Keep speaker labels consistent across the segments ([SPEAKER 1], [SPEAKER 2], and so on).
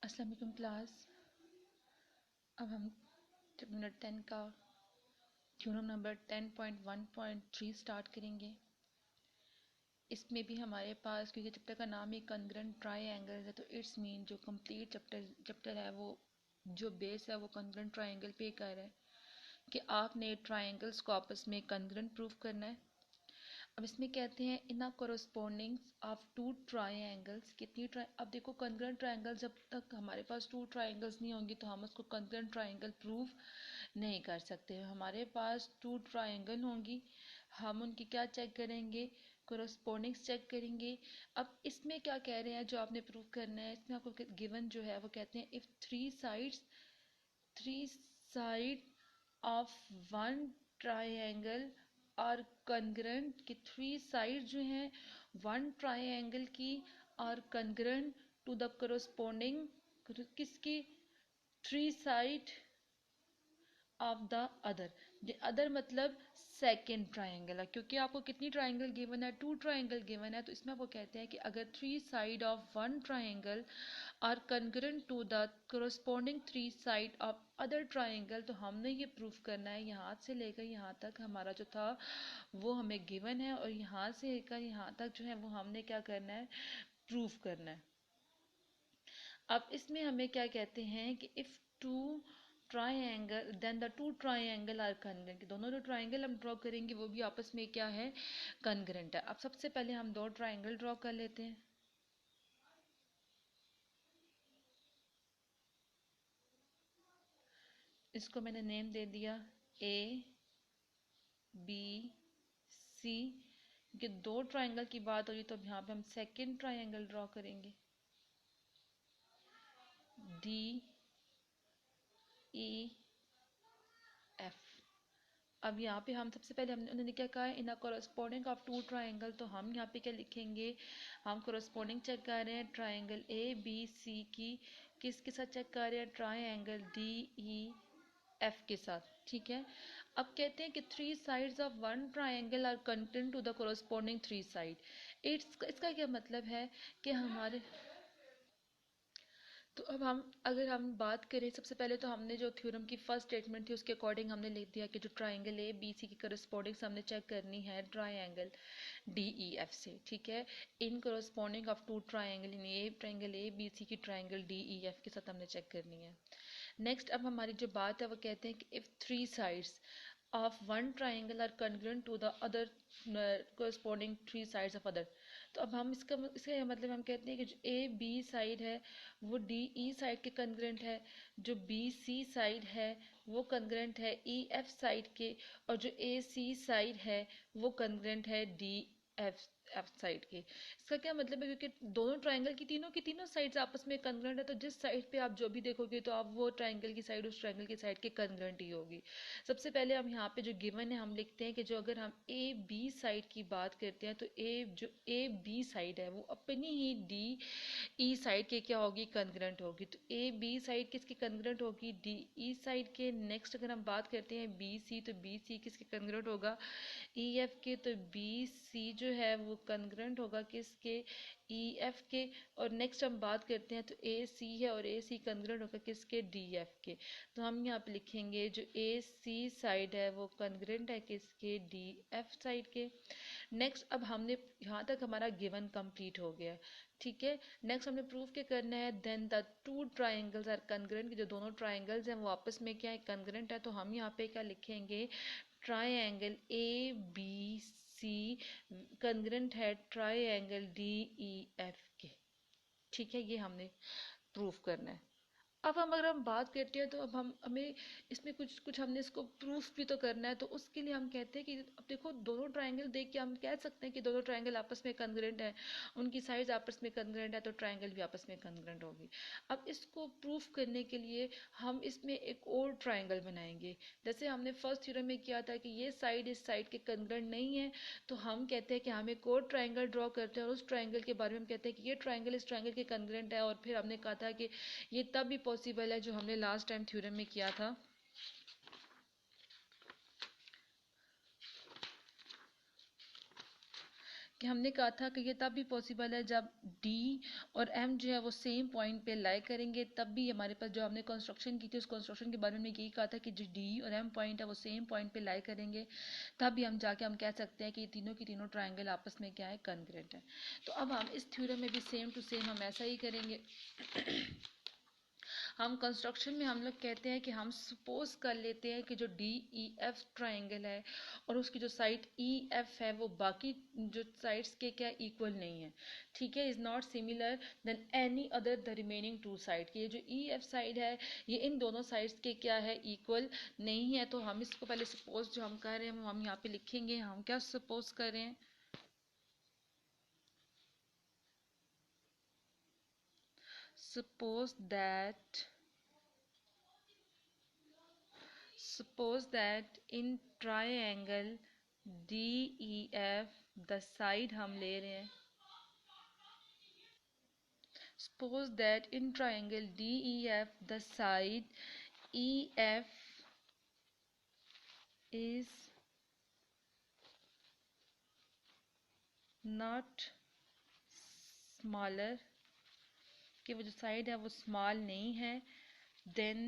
[SPEAKER 1] अस्सलाम वालेकुम क्लास। अब हम चैप्टर 10 का थ्योरम नंबर 10.1.3 स्टार्ट करेंगे। इसमें भी हमारे पास, क्योंकि चैप्टर का नाम ही कॉन्ग्रुएंट ट्रायंगल है, तो इट्स मीन जो कंप्लीट चैप्टर है वो जो बेस है वो कॉन्ग्रुएंट ट्रायंगल पे कर रहा है कि आपने ट्रायंगल्स को आपस में कॉन्ग्रुएंट प्रूव करना है। अब इसमें कहते हैं इन अ कोरोस्पोंडिंग्स ऑफ टू ट्रायंगल्स अब देखो कॉन्ग्रुएंट ट्रायंगल, जब तक हमारे पास टू ट्रायंगल्स नहीं होंगी तो हम उसको कॉन्ग्रुएंट ट्रायंगल प्रूव नहीं कर सकते। हमारे पास टू ट्रायंगल होंगी, हम उनकी क्या चेक करेंगे, कोरोस्पोंडिंग्स चेक करेंगे। अब इसमें क्या कह रहे हैं जो आपने प्रूव करना है, इसमें आपको गिवन जो है वो कहते हैं if three side of one triangle और कॉन्ग्रुएंट की थ्री साइड जो हैं वन ट्रायंगल की और कॉन्ग्रुएंट टू द कोरोस्पोंडिंग किसकी, three side of the other मतलब सेकेंड ट्रायंगल है, क्योंकि आपको कितनी ट्रायंगल गिवन है, टू ट्रायंगल गिवन है। तो इसमें वो कहते हैं कि अगर three side of one triangle are congruent to the corresponding three side of other triangle, तो हमने ये प्रूफ करना है यहाँ से लेकर यहाँ तक हमारा जो था वो हमें गिवन है, और यहाँ से लेकर यहाँ तक जो है वो हमने क्या करना है, प्रूफ करना है। अब इसमें हमें क्या कहते हैं कि if two triangle then the two triangle are congruent, दोनों जो ट्रायंगल हम ड्रॉ करेंगे वो भी आपस में क्या है, कॉन्ग्रुएंट है। अब सबसे पहले हम दो ट्रायंगल ड्रॉ कर लेते हैं। इसको मैंने नेम दे दिया ए बी सी, क्योंकि दो ट्रायंगल की बात हो रही तो अब यहाँ पे हम सेकेंड ट्रायंगल ड्रॉ करेंगे, डी ई एफ। अब यहाँ पे हम सबसे पहले हमने उन्होंने क्या कहा है, इन अ कोरोस्पोंडिंग ऑफ टू ट्रायंगल, तो हम यहाँ पे क्या लिखेंगे, हम कोरोस्पोंडिंग चेक कर रहे हैं ट्रायंगल ए बी सी की, किसके साथ चेक कर रहे हैं, ट्रायंगल डी ई एफ के साथ। ठीक है। अब कहते हैं कि three sides of one triangle are content to the corresponding three side. इसका क्या मतलब है कि हमारे, तो अब हम अगर हम बात करें, सबसे पहले तो हमने जो थ्योरम की फर्स्ट स्टेटमेंट थी उसके अकॉर्डिंग हमने लिख दिया कि जो ट्रायंगल ए बी सी की करस्पॉन्डिंग्स हमने चेक करनी है ट्रायंगल डी ई एफ से। ठीक है। In corresponding of two triangle in a triangle A B C की ट्रायंगल डी ई एफ के साथ हमने चेक करनी है। नेक्स्ट अब हमारी जो बात है वो कहते हैं कि if three sides of one triangle are congruent to the other corresponding three sides of other, तो अब हम इसका मतलब हम कहते हैं कि जो ए बी साइड है वो डी ई साइड के कॉन्ग्रुएंट है, जो बी सी साइड है वो कॉन्ग्रुएंट है ई एफ साइड के, और जो ए सी साइड है वो कॉन्ग्रुएंट है डी एफ एफ साइड के। इसका क्या मतलब है, क्योंकि दोनों ट्रायंगल की तीनों साइड्स आपस में कॉन्ग्रुएंट है, तो जिस साइड पे आप जो भी देखोगे तो आप वो ट्रायंगल की साइड उस ट्रायंगल की साइड के कॉन्ग्रुएंट ही होगी। सबसे पहले हम यहाँ पे जो गिवन है हम लिखते हैं कि जो अगर हम ए बी साइड की बात करते हैं तो जो ए बी साइड है वो अपनी ही डी ई साइड के क्या होगी, कॉन्ग्रुएंट होगी। तो ए बी साइड किसकी कॉन्ग्रुएंट होगी, डी ई साइड के। नेक्स्ट अगर हम बात करते हैं बी सी, तो बी सी किसके कॉन्ग्रुएंट होगा, ई एफ के। तो बी सी जो है वो कॉन्ग्रुएंट होगा किसके, ई एफ के। और नेक्स्ट हम बात करते हैं तो ए सी है और ए सी कॉन्ग्रुएंट होगा किसके, डी एफ के। तो हम यहाँ पे लिखेंगे जो ए सी साइड है वो कॉन्ग्रुएंट है किसके, डी एफ साइड के। नेक्स्ट अब हमने यहाँ तक हमारा गिवन कंप्लीट हो गया। ठीक है। नेक्स्ट हमने प्रूफ क्या करना है, then the two triangles are congruent, जो दोनों ट्राइंगल्स हैं वो आपस में क्या है, कॉन्ग्रुएंट है। तो हम यहाँ पे क्या लिखेंगे, triangle A B C congruent है ट्रायंगल डी ई एफ के। ठीक है, ये हमने प्रूफ करना है। अब हम अगर हम बात करते हैं तो अब हमें इसमें कुछ कुछ हमने इसको प्रूफ भी तो करना है, तो उसके लिए हम कहते हैं कि अब देखो दोनों ट्रायंगल देख के हम कह सकते हैं कि दोनों ट्रायंगल आपस में कॉन्ग्रुएंट है, उनकी साइड्स आपस में कॉन्ग्रुएंट है, तो ट्रायंगल भी आपस में कॉन्ग्रुएंट होगी। अब इसको प्रूफ करने के लिए हम इसमें एक और ट्रायंगल बनाएंगे। जैसे हमने फर्स्ट थ्योरम में किया था कि ये साइड इस साइड के कॉन्ग्रुएंट नहीं है, तो हम कहते हैं कि हम एक और ट्रायंगल ड्रॉ करते हैं और उस ट्रायंगल के बारे में हम कहते हैं कि ये ट्रायंगल इस ट्रायंगल के कॉन्ग्रुएंट है। और फिर हमने कहा था कि ये तब भी पॉसिबल है जो हमने लास्ट टाइम थ्योरम में किया था, कि हमने कहा था कि ये तब भी पॉसिबल है जब डी और एम जो है वो सेम पॉइंट पे लाई करेंगे, तब भी हमारे पास जो हमने कंस्ट्रक्शन की थी उस कंस्ट्रक्शन के बारे में यही कहा था कि जो डी और एम पॉइंट है वो सेम पॉइंट पे लाई करेंगे, तब भी हम जाके हम कह सकते हैं कि ये तीनों की तीनों ट्राइंगल आपस में क्या है, कॉन्ग्रुएंट है। तो अब हम इस थ्योरम में भी सेम टू सेम हम ऐसा ही करेंगे। हम कंस्ट्रक्शन में हम लोग कहते हैं कि हम सपोज कर लेते हैं कि जो डी ई एफ ट्राइंगल है और उसकी जो साइड ई एफ है वो बाकी जो साइड्स के क्या इक्वल नहीं है, ठीक है, is not similar then any other the remaining two side. ये जो ई एफ साइड है ये इन दोनों साइड्स के क्या है, इक्वल नहीं है। तो हम इसको पहले सपोज जो हम कर रहे हैं हम यहाँ पे लिखेंगे, हम क्या सपोज कर रहे हैं, suppose that in triangle DEF the side हम ले रहे हैं, suppose that in triangle DEF the side EF is not smaller, कि वो जो साइड है वो स्मॉल नहीं है, then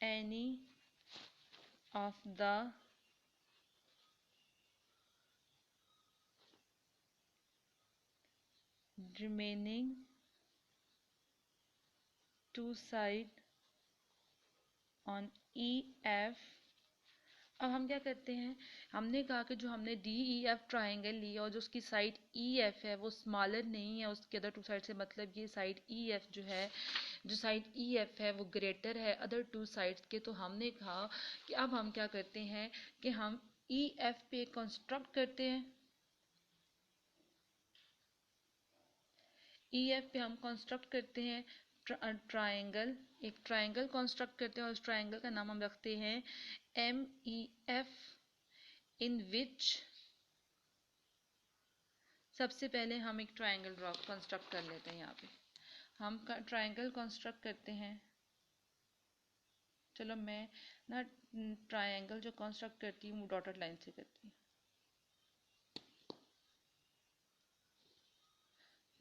[SPEAKER 1] any of the remaining two side on EF। अब हम क्या करते हैं, हमने कहा कि जो हमने डी ई एफ ट्राइंगल लिया और जो उसकी साइड ई एफ है वो स्मॉलर नहीं है उसके अदर टू साइड से, मतलब ये साइड ई एफ जो है, जो साइड ई एफ है वो ग्रेटर है अदर टू साइड्स के। तो हमने कहा कि अब हम क्या करते हैं कि हम ई एफ पे कंस्ट्रक्ट करते हैं, ई एफ पे हम कंस्ट्रक्ट करते हैं ट्राइंगल, एक ट्राइंगल कंस्ट्रक्ट करते हैं और उस ट्राइंगल का नाम हम रखते हैं एम ई एफ, इन विच सबसे पहले हम एक ट्राइंगल ड्रॉ कंस्ट्रक्ट कर लेते हैं। यहाँ पे हम ट्राइंगल कंस्ट्रक्ट करते हैं, चलो मैं ना ट्राइंगल जो कंस्ट्रक्ट करती हूँ वो डॉटेड लाइन से करती हूँ,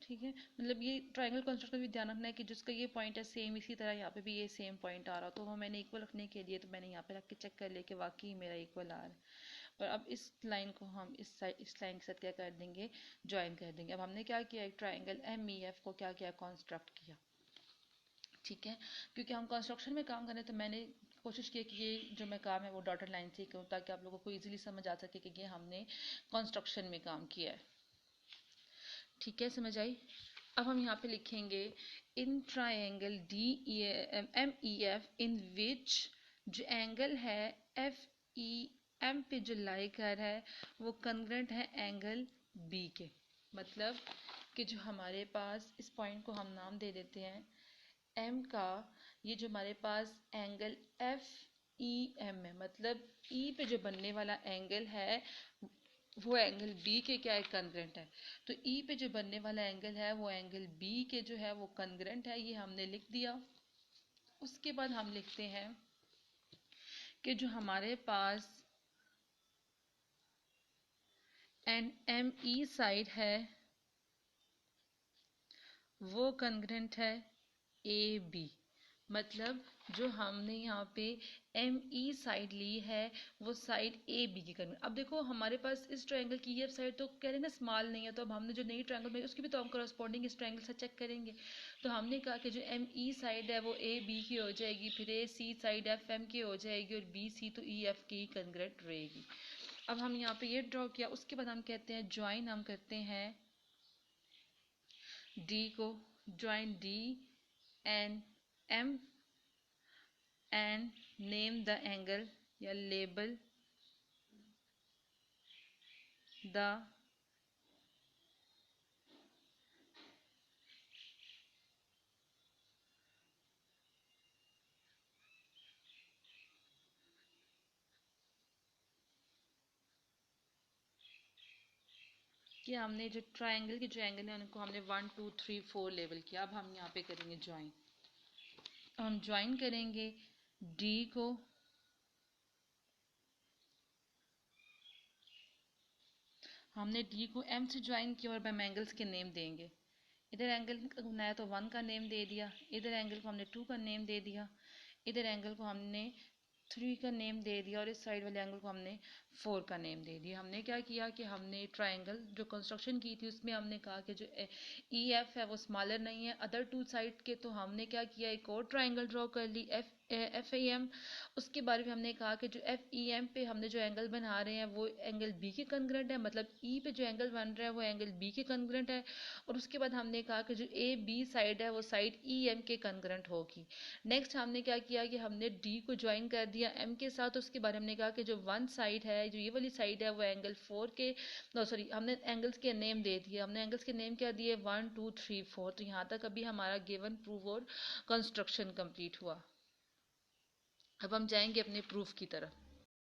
[SPEAKER 1] ठीक है। मतलब ये ट्राइंगल कंस्ट्रक्ट में भी ध्यान रखना है कि जिसका ये पॉइंट है सेम इसी तरह यहाँ पे भी ये सेम पॉइंट आ रहा, तो वो मैंने इक्वल रखने के लिए तो मैंने यहाँ पे रख के चेक कर लिया कि वाकई मेरा इक्वल आ रहा है। पर अब इस लाइन को हम इस लाइन के साथ क्या कर देंगे, ज्वाइन कर देंगे। अब हमने क्या किया, एक ट्राइंगल एम ई एफ को क्या किया, कंस्ट्रक्ट किया, ठीक है। क्योंकि हम कंस्ट्रक्शन में काम कर रहे हैं तो मैंने कोशिश की कि ये जो मैं काम है वो डॉटेड लाइन से ही करूँ ताकि आप लोगों को इजीली समझ आ सके कि ये हमने कंस्ट्रक्शन में काम किया है, ठीक है, समझ आई। अब हम यहाँ पे लिखेंगे in triangle D M E F in which जो एंगल है एफ ई एम पे जो लाई कर है वो कॉन्ग्रुएंट है एंगल बी के। मतलब कि जो हमारे पास इस पॉइंट को हम नाम दे देते हैं एम का, ये जो हमारे पास एंगल एफ ई एम है, मतलब ई पे जो बनने वाला एंगल है वो एंगल बी के क्या है, कॉन्ग्रुएंट है। तो ई पे जो बनने वाला एंगल है वो एंगल बी के जो है वो कॉन्ग्रुएंट है, ये हमने लिख दिया। उसके बाद हम लिखते हैं कि जो हमारे पास एन एम ई साइड है वो कॉन्ग्रुएंट है ए बी। मतलब जो हमने यहाँ पे एम ई साइड ली है वो साइड ए बी की करनी। अब देखो हमारे पास इस ट्रायंगल की ये साइड तो कह रहे हैं ना स्मॉल नहीं है, तो अब हमने जो नई ट्रायंगल बनाई उसकी भी तो हम करस्पॉन्डिंग इस ट्रायंगल से चेक करेंगे। तो हमने कहा कि जो एम ई साइड है वो ए बी की हो जाएगी, फिर ए सी साइड एफ एम की हो जाएगी और बी सी तो ई एफ की कॉन्ग्रुएंट रहेगी। अब हम यहाँ पे ये ड्रॉ किया, उसके बाद हम कहते हैं ज्वाइन, हम करते हैं डी को, join D and M and name the angle या label the कि हमने जो ट्रायंगल के जो एंगल है उनको हमने 1 2 3 4 लेवल किया। अब हम यहाँ पे करेंगे ज्वाइन, हम ज्वाइन करेंगे डी को हमने डी को एम से ज्वाइन किया और हम एंगल्स के नेम देंगे। इधर एंगल बनाया तो 1 का नेम दे दिया, इधर एंगल को हमने 2 का नेम दे दिया, इधर एंगल को हमने 3 का नेम दे दिया और इस साइड वाले एंगल को हमने 4 का नेम दे दिया। हमने क्या किया कि हमने ट्रायंगल जो कंस्ट्रक्शन की थी उसमें हमने कहा कि जो ई एफ है वो स्मॉलर नहीं है अदर टू साइड के, तो हमने क्या किया एक और ट्रायंगल ड्रॉ कर ली एफ ए एम। उसके बारे में हमने कहा कि जो एफ ई एम पे हमने जो एंगल बना रहे हैं वो एंगल बी के कॉन्ग्रुएंट है, मतलब ई पे जो एंगल बन रहा है वो एंगल बी के कॉन्ग्रुएंट है। और उसके बाद हमने कहा कि जो ए बी साइड है वो साइड ई एम के कॉन्ग्रुएंट होगी। नेक्स्ट हमने क्या किया कि हमने डी को ज्वाइन कर दिया एम के साथ। उसके बारे में हमने कहा कि जो वन साइड है, जो ये वाली साइड है वो एंगल 4 के, नो सॉरी, हमने एंगल्स के नेम दे दिए। हमने एंगल्स के नेम क्या दिए, 1 2 3 4। तो यहाँ तक अभी हमारा गिवन प्रूफ और कंस्ट्रक्शन कंप्लीट हुआ। अब हम जाएंगे अपने प्रूफ की तरफ।